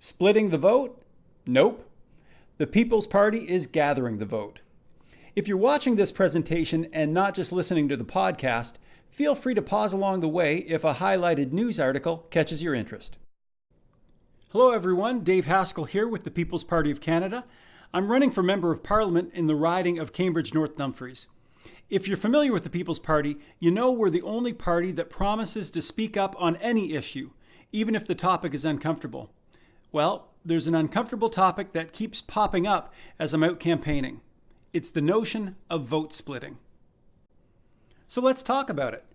Splitting the vote? Nope. The People's Party is gathering the vote. If you're watching this presentation and not just listening to the podcast, feel free to pause along the way if a highlighted news article catches your interest. Hello everyone, Dave Haskell here with the People's Party of Canada. I'm running for Member of Parliament in the riding of Cambridge North Dumfries. If you're familiar with the People's Party, you know we're the only party that promises to speak up on any issue, even if the topic is uncomfortable. Well, there's an uncomfortable topic that keeps popping up as I'm out campaigning. It's the notion of vote splitting. So let's talk about it.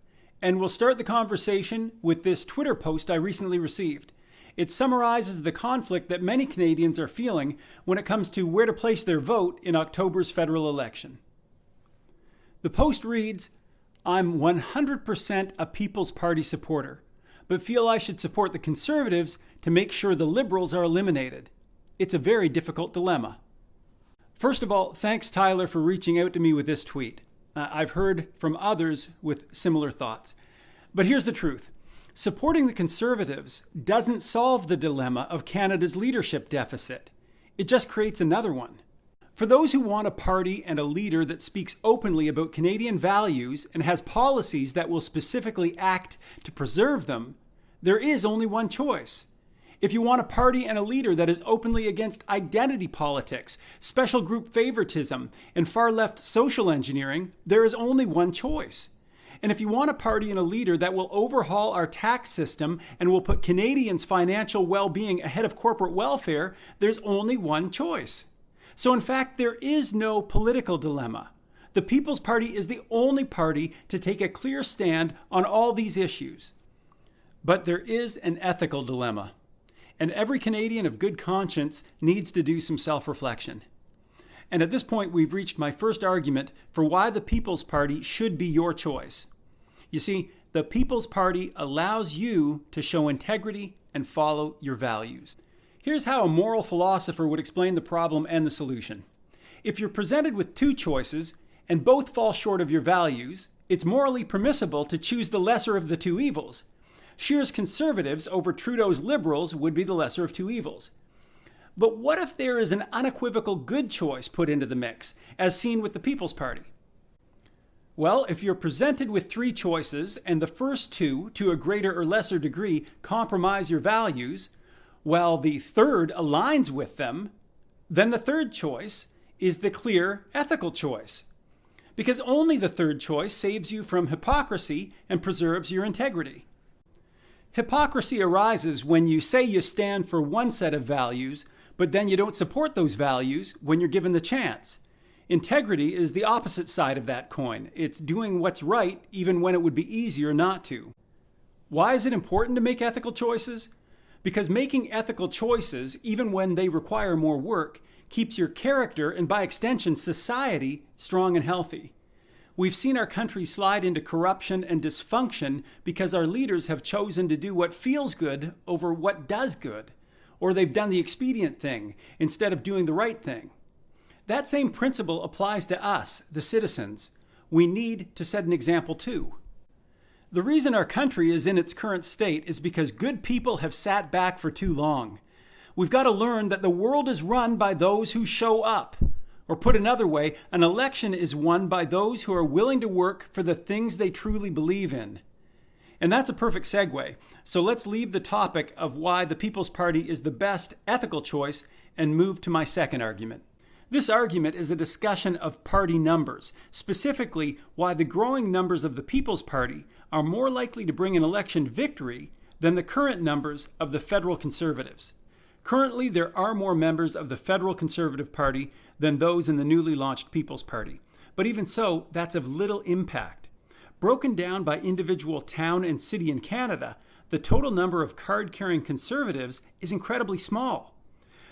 And we'll start the conversation with this Twitter post I recently received. It summarizes the conflict that many Canadians are feeling when it comes to where to place their vote in October's federal election. The post reads, "I'm 100% a People's Party supporter, but feel I should support the Conservatives to make sure the Liberals are eliminated. It's a very difficult dilemma." First of all, thanks Tyler for reaching out to me with this tweet. I've heard from others with similar thoughts. But here's the truth. Supporting the Conservatives doesn't solve the dilemma of Canada's leadership deficit. It just creates another one. For those who want a party and a leader that speaks openly about Canadian values and has policies that will specifically act to preserve them, there is only one choice. If you want a party and a leader that is openly against identity politics, special group favoritism, and far-left social engineering, there is only one choice. And if you want a party and a leader that will overhaul our tax system and will put Canadians' financial well-being ahead of corporate welfare, there's only one choice. So in fact, there is no political dilemma. The People's Party is the only party to take a clear stand on all these issues. But there is an ethical dilemma. And every Canadian of good conscience needs to do some self-reflection. And at this point, we've reached my first argument for why the People's Party should be your choice. You see, the People's Party allows you to show integrity and follow your values. Here's how a moral philosopher would explain the problem and the solution. If you're presented with two choices and both fall short of your values, it's morally permissible to choose the lesser of the two evils. Scheer's Conservatives over Trudeau's Liberals would be the lesser of two evils. But what if there is an unequivocal good choice put into the mix, as seen with the People's Party? Well, if you're presented with three choices and the first two, to a greater or lesser degree, compromise your values, while the third aligns with them, then the third choice is the clear ethical choice. Because only the third choice saves you from hypocrisy and preserves your integrity. Hypocrisy arises when you say you stand for one set of values, but then you don't support those values when you're given the chance. Integrity is the opposite side of that coin. It's doing what's right even when it would be easier not to. Why is it important to make ethical choices? Because making ethical choices, even when they require more work, keeps your character and by extension society strong and healthy. We've seen our country slide into corruption and dysfunction because our leaders have chosen to do what feels good over what does good, or they've done the expedient thing instead of doing the right thing. That same principle applies to us, the citizens. We need to set an example too. The reason our country is in its current state is because good people have sat back for too long. We've got to learn that the world is run by those who show up. Or put another way, an election is won by those who are willing to work for the things they truly believe in. And that's a perfect segue. So let's leave the topic of why the People's Party is the best ethical choice and move to my second argument. This argument is a discussion of party numbers, specifically why the growing numbers of the People's Party are more likely to bring an election victory than the current numbers of the federal Conservatives. Currently, there are more members of the federal Conservative Party than those in the newly launched People's Party. But even so, that's of little impact. Broken down by individual town and city in Canada, the total number of card-carrying Conservatives is incredibly small.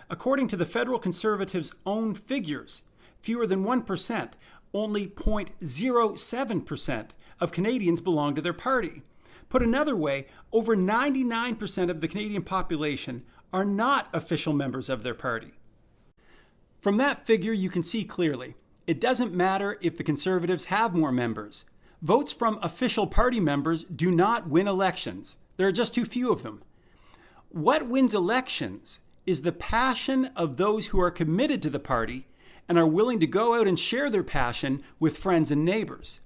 According to the federal Conservatives' own figures, fewer than 1%, only 0.07% of Canadians belong to their party. Put another way, over 99% of the Canadian population are not official members of their party. From that figure, you can see clearly, it doesn't matter if the Conservatives have more members. Votes from official party members do not win elections. There are just too few of them. What wins elections is the passion of those who are committed to the party and are willing to go out and share their passion with friends and neighbors.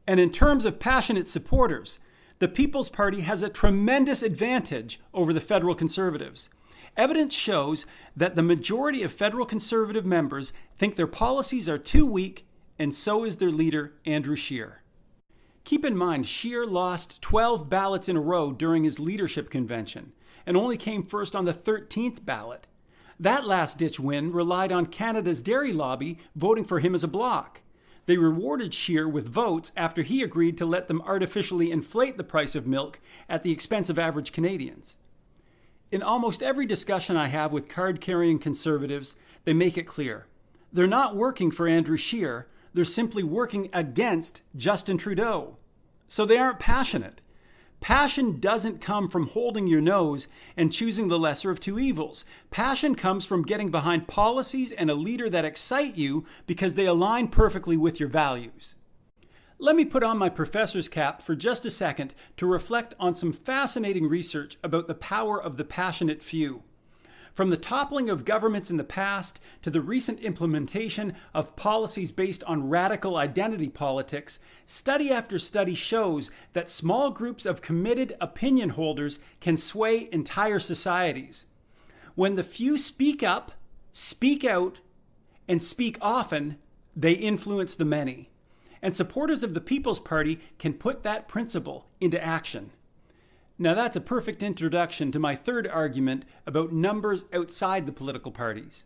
And in terms of passionate supporters, the People's Party has a tremendous advantage over the federal Conservatives. Evidence shows that the majority of federal Conservative members think their policies are too weak, and so is their leader, Andrew Scheer. Keep in mind, Scheer lost 12 ballots in a row during his leadership convention and only came first on the 13th ballot. That last-ditch win relied on Canada's dairy lobby voting for him as a bloc. They rewarded Scheer with votes after he agreed to let them artificially inflate the price of milk at the expense of average Canadians. In almost every discussion I have with card-carrying Conservatives, they make it clear. They're not working for Andrew Scheer, they're simply working against Justin Trudeau. So they aren't passionate. Passion doesn't come from holding your nose and choosing the lesser of two evils. Passion comes from getting behind policies and a leader that excite you because they align perfectly with your values. Let me put on my professor's cap for just a second to reflect on some fascinating research about the power of the passionate few. From the toppling of governments in the past to the recent implementation of policies based on radical identity politics, study after study shows that small groups of committed opinion holders can sway entire societies. When the few speak up, speak out, and speak often, they influence the many. And supporters of the People's Party can put that principle into action. Now that's a perfect introduction to my third argument about numbers outside the political parties.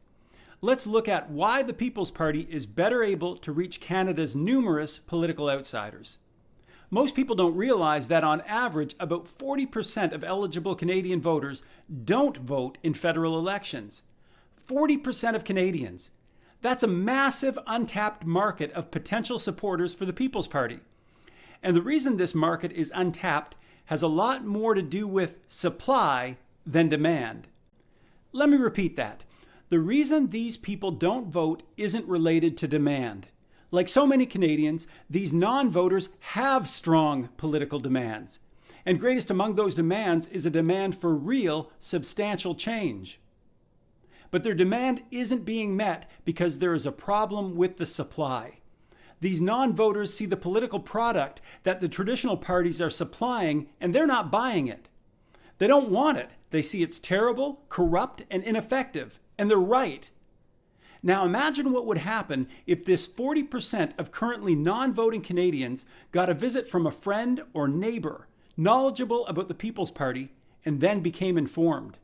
Let's look at why the People's Party is better able to reach Canada's numerous political outsiders. Most people don't realize that on average, about 40% of eligible Canadian voters don't vote in federal elections. 40% of Canadians. That's a massive untapped market of potential supporters for the People's Party. And the reason this market is untapped has a lot more to do with supply than demand. Let me repeat that. The reason these people don't vote isn't related to demand. Like so many Canadians, these non-voters have strong political demands. And greatest among those demands is a demand for real, substantial change. But their demand isn't being met because there is a problem with the supply. These non-voters see the political product that the traditional parties are supplying, and they're not buying it. They don't want it. They see it's terrible, corrupt, and ineffective. And they're right. Now imagine what would happen if this 40% of currently non-voting Canadians got a visit from a friend or neighbor knowledgeable about the People's Party and then became informed.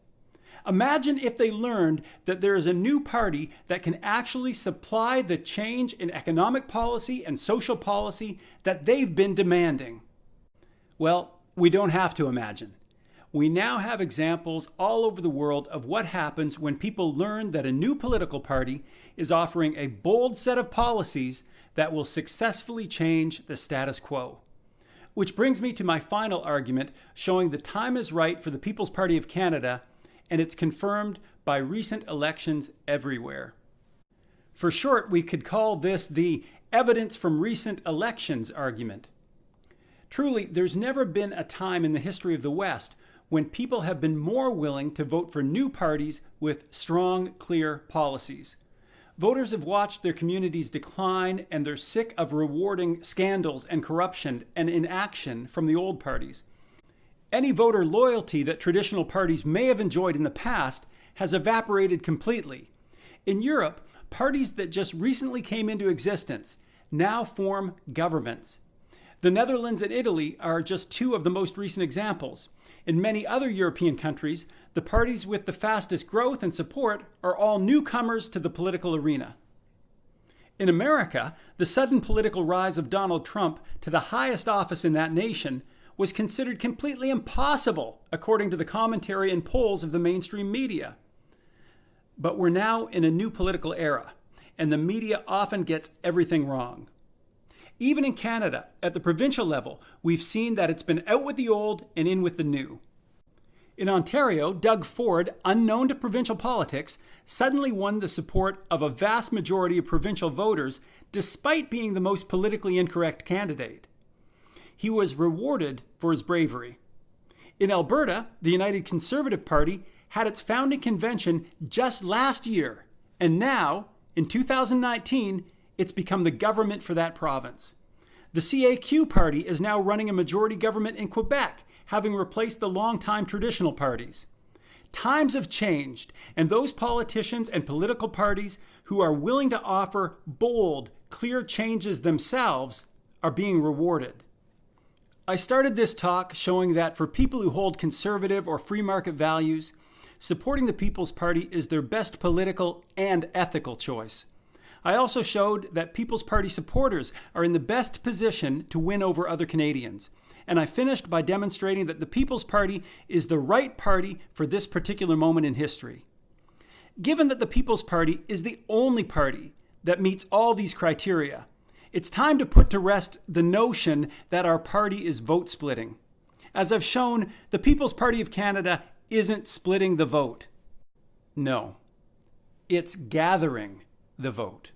Imagine if they learned that there is a new party that can actually supply the change in economic policy and social policy that they've been demanding. Well, we don't have to imagine. We now have examples all over the world of what happens when people learn that a new political party is offering a bold set of policies that will successfully change the status quo. Which brings me to my final argument, showing the time is right for the People's Party of Canada, and it's confirmed by recent elections everywhere. For short, we could call this the evidence from recent elections argument. Truly, there's never been a time in the history of the West when people have been more willing to vote for new parties with strong, clear policies. Voters have watched their communities decline, and they're sick of rewarding scandals and corruption and inaction from the old parties. Any voter loyalty that traditional parties may have enjoyed in the past has evaporated completely. In Europe, parties that just recently came into existence now form governments. The Netherlands and Italy are just two of the most recent examples. In many other European countries, the parties with the fastest growth and support are all newcomers to the political arena. In America, the sudden political rise of Donald Trump to the highest office in that nation was considered completely impossible, according to the commentary and polls of the mainstream media. But we're now in a new political era, and the media often gets everything wrong. Even in Canada, at the provincial level, we've seen that it's been out with the old and in with the new. In Ontario, Doug Ford, unknown to provincial politics, suddenly won the support of a vast majority of provincial voters, despite being the most politically incorrect candidate. He was rewarded for his bravery. In Alberta, the United Conservative Party had its founding convention just last year, and now, in 2019, it's become the government for that province. The CAQ party is now running a majority government in Quebec, having replaced the longtime traditional parties. Times have changed, and those politicians and political parties who are willing to offer bold, clear changes themselves are being rewarded. I started this talk showing that for people who hold conservative or free market values, supporting the People's Party is their best political and ethical choice. I also showed that People's Party supporters are in the best position to win over other Canadians. And I finished by demonstrating that the People's Party is the right party for this particular moment in history. Given that the People's Party is the only party that meets all these criteria, it's time to put to rest the notion that our party is vote splitting. As I've shown, the People's Party of Canada isn't splitting the vote. No, it's gathering the vote.